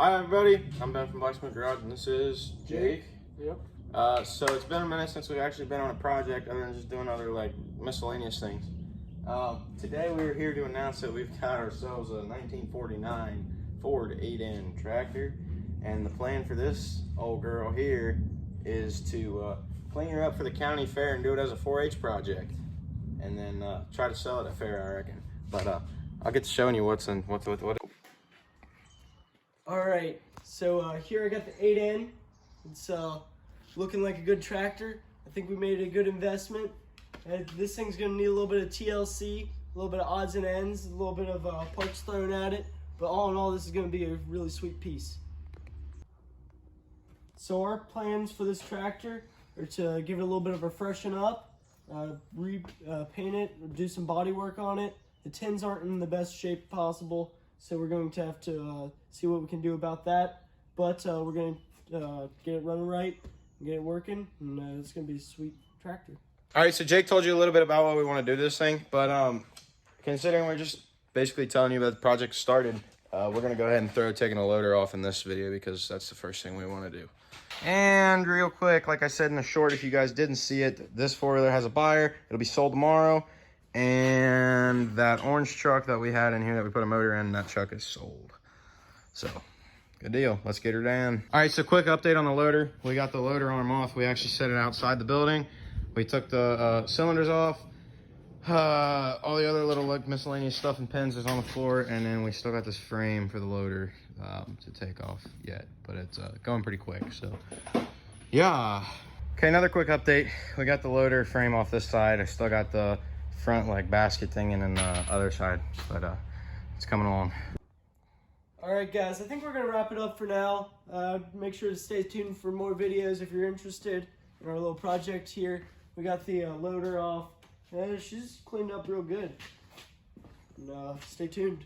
Hi everybody, I'm Ben from Blacksmith Garage and this is Jake. Yep. So it's been a minute since we've actually been on a project other than just doing other like miscellaneous things. Today we were here to announce that we've got ourselves a 1949 Ford 8N tractor, and the plan for this old girl here is to clean her up for the county fair and do it as a 4-H project, and then try to sell it at fair, I reckon. But I'll get to showing you what. All right. So here I got the 8N. It's looking like a good tractor. I think we made a good investment. This thing's gonna need a little bit of TLC, a little bit of odds and ends, a little bit of parts thrown at it. But all in all, this is gonna be a really sweet piece. So our plans for this tractor are to give it a little bit of a freshen up, repaint it, do some body work on it. The tins aren't in the best shape possible, so we're going to have to see what we can do about that. But we're going to get it running right, get it working, and it's going to be a sweet tractor. All right, so Jake told you a little bit about what we want to do this thing, but considering we're just basically telling you that the project started, we're going to go ahead and throw taking a loader off in this video because that's the first thing we want to do. And real quick, like I said in the short, if you guys didn't see it, this four-wheeler has a buyer. It'll be sold tomorrow. And that orange truck that we had in here that we put a motor in, that truck is sold. So, good deal. Let's get her down. All right, so quick update on the loader. We got the loader arm off. We actually set it outside the building. We took the cylinders off. All the other little like miscellaneous stuff and pins is on the floor. And then we still got this frame for the loader to take off yet. But it's going pretty quick, so yeah. Okay, another quick update. We got the loader frame off this side. I still got the front like basket thing and then the other side, but it's coming along. All right, guys, I think we're gonna wrap it up for now. Make sure to stay tuned for more videos if you're interested in our little project here. We got the loader off, and she's cleaned up real good. And, stay tuned.